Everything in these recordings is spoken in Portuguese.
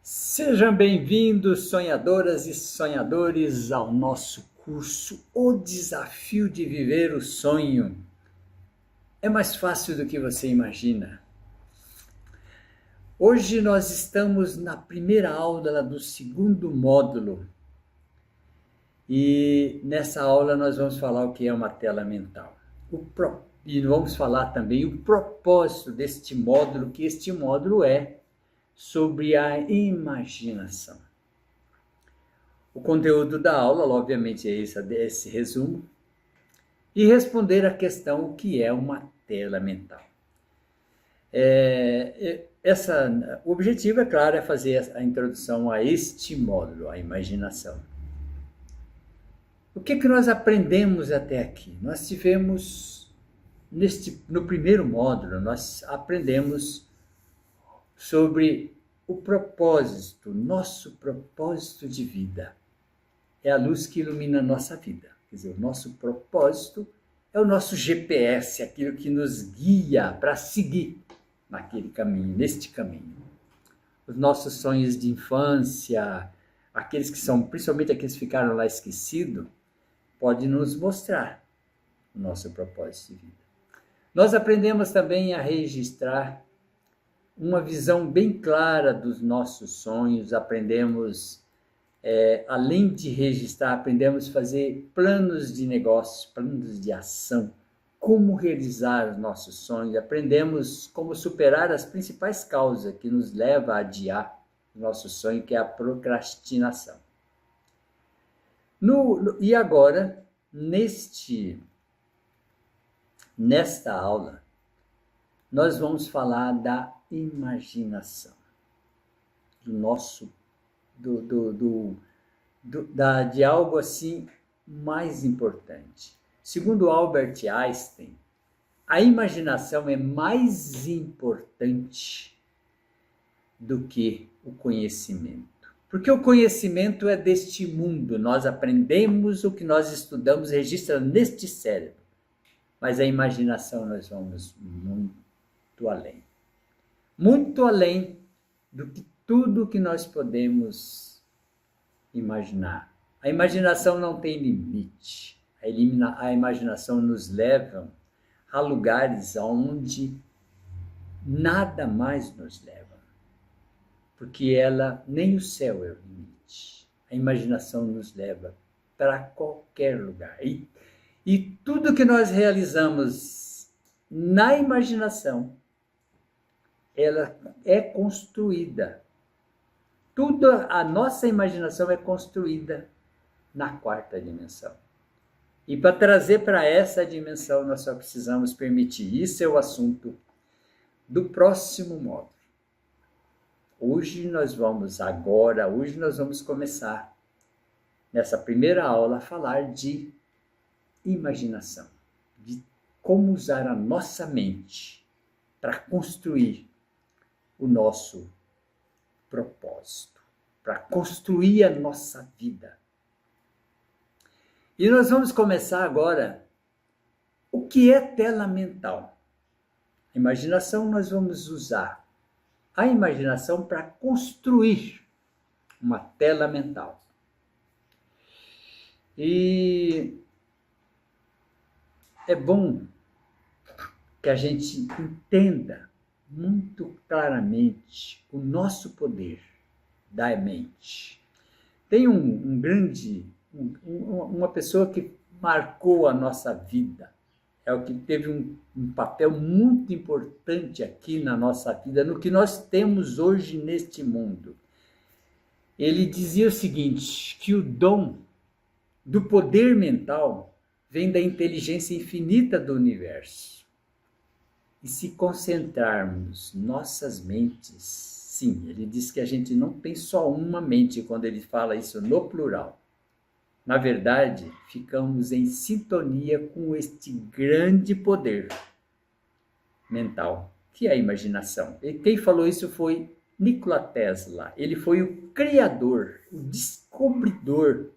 Sejam bem-vindos, sonhadoras e sonhadores, ao nosso curso O Desafio de Viver o Sonho. É mais fácil do que você imagina. Hoje nós estamos na primeira aula do segundo módulo e nessa aula nós vamos falar o que é uma tela mental. E vamos falar também o propósito deste módulo, que este módulo é sobre a imaginação. O conteúdo da aula, obviamente, é esse resumo, e responder a questão o que é uma tela mental. O objetivo, é claro, é fazer a introdução a este módulo, a imaginação. O que nós aprendemos até aqui? Nós tivemos, no primeiro módulo, nós aprendemos sobre o propósito, nosso propósito de vida. É a luz que ilumina a nossa vida. Quer dizer, o nosso propósito é o nosso GPS, aquilo que nos guia para seguir naquele caminho, neste caminho. Os nossos sonhos de infância, aqueles que são, principalmente aqueles que ficaram lá esquecidos, podem nos mostrar o nosso propósito de vida. Nós aprendemos também a registrar uma visão bem clara dos nossos sonhos, aprendemos, além de registrar, aprendemos a fazer planos de negócio, planos de ação, como realizar os nossos sonhos, aprendemos como superar as principais causas que nos levam a adiar o nosso sonho, que é a procrastinação. E agora, nesta aula, nós vamos falar da imaginação, de algo assim mais importante. Segundo Albert Einstein, a imaginação é mais importante do que o conhecimento. Porque o conhecimento é deste mundo, nós aprendemos o que nós estudamos, registra neste cérebro. Mas a imaginação nós vamos muito além do que tudo que nós podemos imaginar. A imaginação não tem limite. A imaginação nos leva a lugares onde nada mais nos leva, porque nem o céu é o limite. A imaginação nos leva para qualquer lugar. E tudo que nós realizamos na imaginação, ela é construída. A nossa imaginação é construída na quarta dimensão. E para trazer para essa dimensão, nós só precisamos permitir. Isso é o assunto do próximo módulo. Hoje nós vamos começar, nessa primeira aula, a falar de imaginação, de como usar a nossa mente para construir o nosso propósito, para construir a nossa vida. E nós vamos começar agora o que é tela mental. A imaginação, nós vamos usar a imaginação para construir uma tela mental. E é bom que a gente entenda muito claramente o nosso poder da mente. Tem uma pessoa que marcou a nossa vida, é o que teve um papel muito importante aqui na nossa vida, no que nós temos hoje neste mundo. Ele dizia o seguinte, que o dom do poder mental vem da inteligência infinita do universo. E se concentrarmos nossas mentes, sim, ele diz que a gente não tem só uma mente quando ele fala isso no plural. Na verdade, ficamos em sintonia com este grande poder mental, que é a imaginação. E quem falou isso foi Nikola Tesla. Ele foi o criador, o descobridor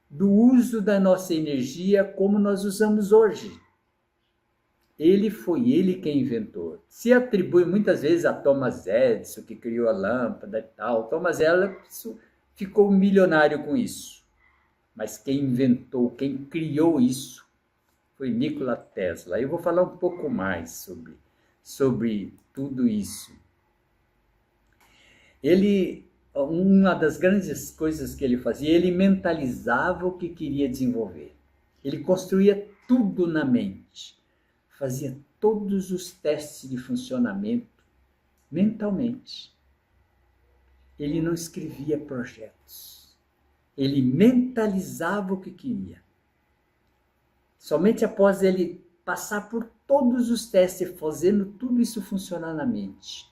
do uso da nossa energia como nós usamos hoje. Foi ele quem inventou. Se atribui muitas vezes a Thomas Edison, que criou a lâmpada e tal. Thomas Edison ficou milionário com isso. Mas quem inventou, quem criou isso, foi Nikola Tesla. Eu vou falar um pouco mais sobre tudo isso. Uma das grandes coisas que ele fazia, ele mentalizava o que queria desenvolver. Ele construía tudo na mente. Fazia todos os testes de funcionamento mentalmente. Ele não escrevia projetos. Ele mentalizava o que queria. Somente após ele passar por todos os testes, fazendo tudo isso funcionar na mente.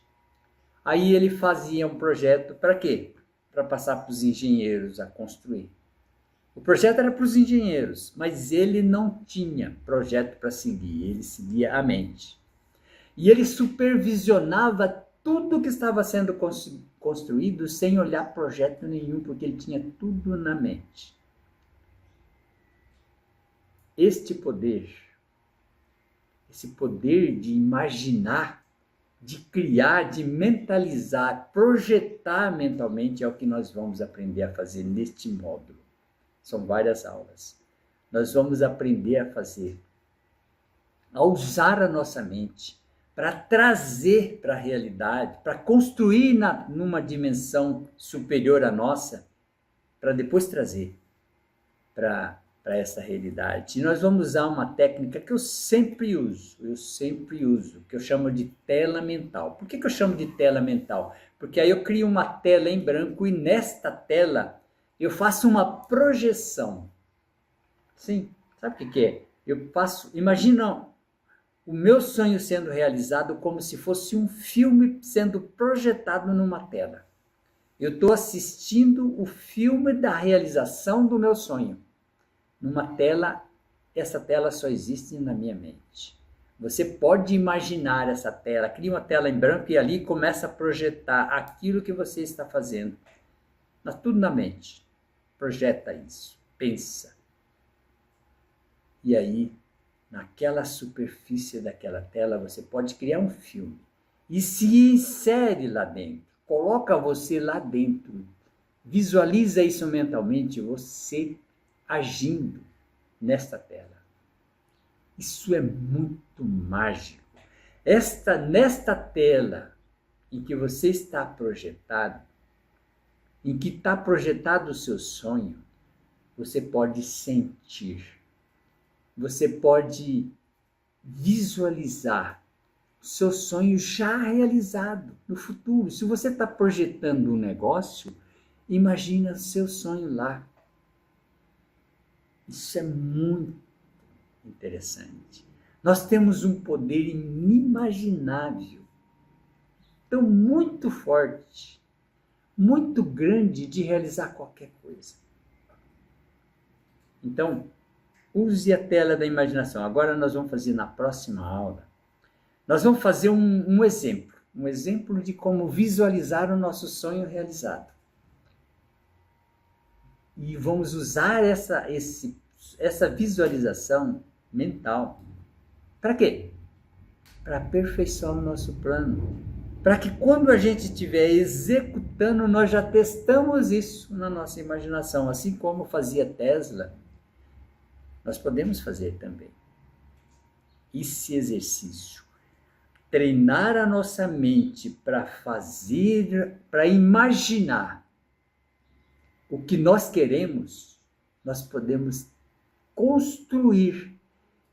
Aí ele fazia um projeto para quê? Para passar para os engenheiros a construir. O projeto era para os engenheiros, mas ele não tinha projeto para seguir, ele seguia a mente. E ele supervisionava tudo que estava sendo construído sem olhar projeto nenhum, porque ele tinha tudo na mente. Este poder, esse poder de imaginar, de criar, de mentalizar, projetar mentalmente é o que nós vamos aprender a fazer neste módulo. São várias aulas. Nós vamos aprender a fazer, a usar a nossa mente para trazer para a realidade, para construir numa dimensão superior à nossa, para depois trazer para essa realidade. E nós vamos usar uma técnica que eu sempre uso, que eu chamo de tela mental. Por que eu chamo de tela mental? Porque aí eu crio uma tela em branco e nesta tela eu faço uma projeção. Sim, sabe o que é? Imagina o meu sonho sendo realizado como se fosse um filme sendo projetado numa tela. Eu estou assistindo o filme da realização do meu sonho. Numa tela, essa tela só existe na minha mente. Você pode imaginar essa tela, cria uma tela em branco e ali começa a projetar aquilo que você está fazendo. Mas tudo na mente. Projeta isso, pensa. E aí, naquela superfície daquela tela, você pode criar um filme. E se insere lá dentro, coloca você lá dentro. Visualiza isso mentalmente, você agindo nesta tela. Isso é muito mágico. Nesta tela em que você está projetado, em que está projetado o seu sonho, você pode sentir, você pode visualizar o seu sonho já realizado no futuro. Se você está projetando um negócio, imagina o seu sonho lá. Isso é muito interessante. Nós temos um poder inimaginável, tão muito forte, muito grande de realizar qualquer coisa. Então, use a tela da imaginação. Agora nós vamos fazer na próxima aula, nós vamos fazer um exemplo de como visualizar o nosso sonho realizado. E vamos usar essa visualização mental. Para quê? Para aperfeiçoar o nosso plano. Para que quando a gente estiver executando, nós já testamos isso na nossa imaginação. Assim como fazia Tesla, nós podemos fazer também. Esse exercício. Treinar a nossa mente para imaginar o que nós queremos, nós podemos construir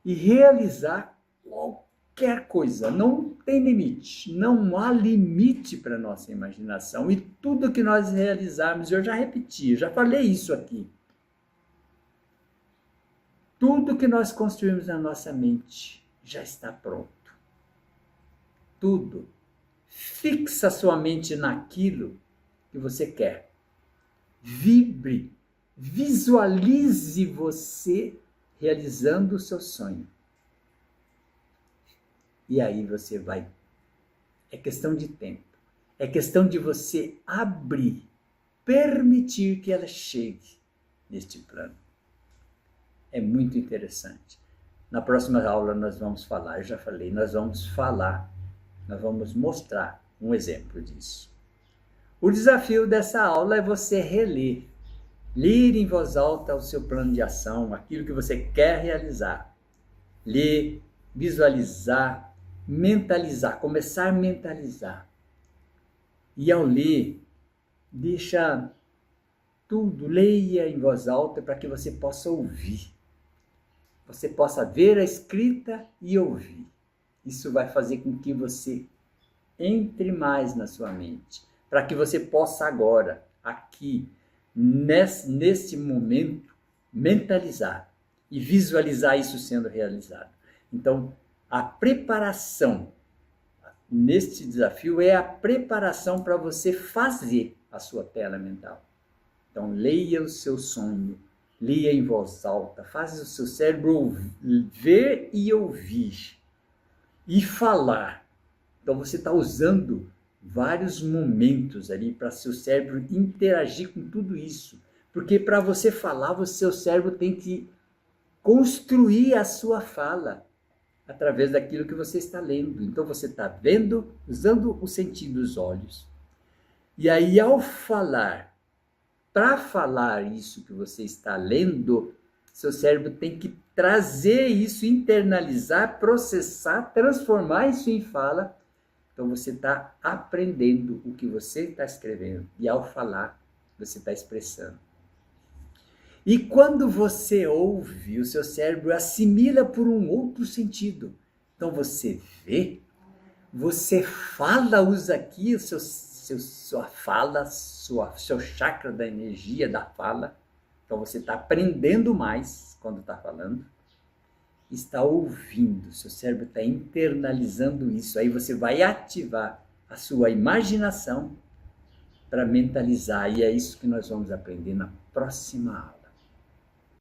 e realizar qualquer coisa. Não tem limite, não há limite para a nossa imaginação. E tudo que nós realizarmos, eu já repeti, eu já falei isso aqui. Tudo que nós construímos na nossa mente já está pronto. Tudo. Fixa sua mente naquilo que você quer. Vibre, visualize você realizando o seu sonho. E aí você vai. É questão de tempo. É questão de você abrir, permitir que ela chegue neste plano. É muito interessante. Na próxima aula nós vamos falar, eu já falei, nós vamos mostrar um exemplo disso. O desafio dessa aula é você reler, ler em voz alta o seu plano de ação, aquilo que você quer realizar. Ler, visualizar, mentalizar, começar a mentalizar. E ao ler, deixa tudo, leia em voz alta para que você possa ouvir. Você possa ver a escrita e ouvir. Isso vai fazer com que você entre mais na sua mente, para que você possa agora, aqui, nesse momento, mentalizar e visualizar isso sendo realizado. Então, a preparação neste desafio é a preparação para você fazer a sua tela mental. Então, leia o seu sonho, leia em voz alta, faça o seu cérebro ver e ouvir e falar. Então, você está usando vários momentos ali para seu cérebro interagir com tudo isso. Porque para você falar, o seu cérebro tem que construir a sua fala através daquilo que você está lendo. Então, você está vendo, usando o sentido dos olhos. E aí, ao falar, para falar isso que você está lendo, seu cérebro tem que trazer isso, internalizar, processar, transformar isso em fala. Então, você está aprendendo o que você está escrevendo. E ao falar, você está expressando. E quando você ouve, o seu cérebro assimila por um outro sentido. Então, você vê, você fala, usa aqui sua fala, seu chakra da energia da fala. Então, você está aprendendo mais quando está falando. Está ouvindo, seu cérebro está internalizando isso. Aí você vai ativar a sua imaginação para mentalizar. E é isso que nós vamos aprender na próxima aula.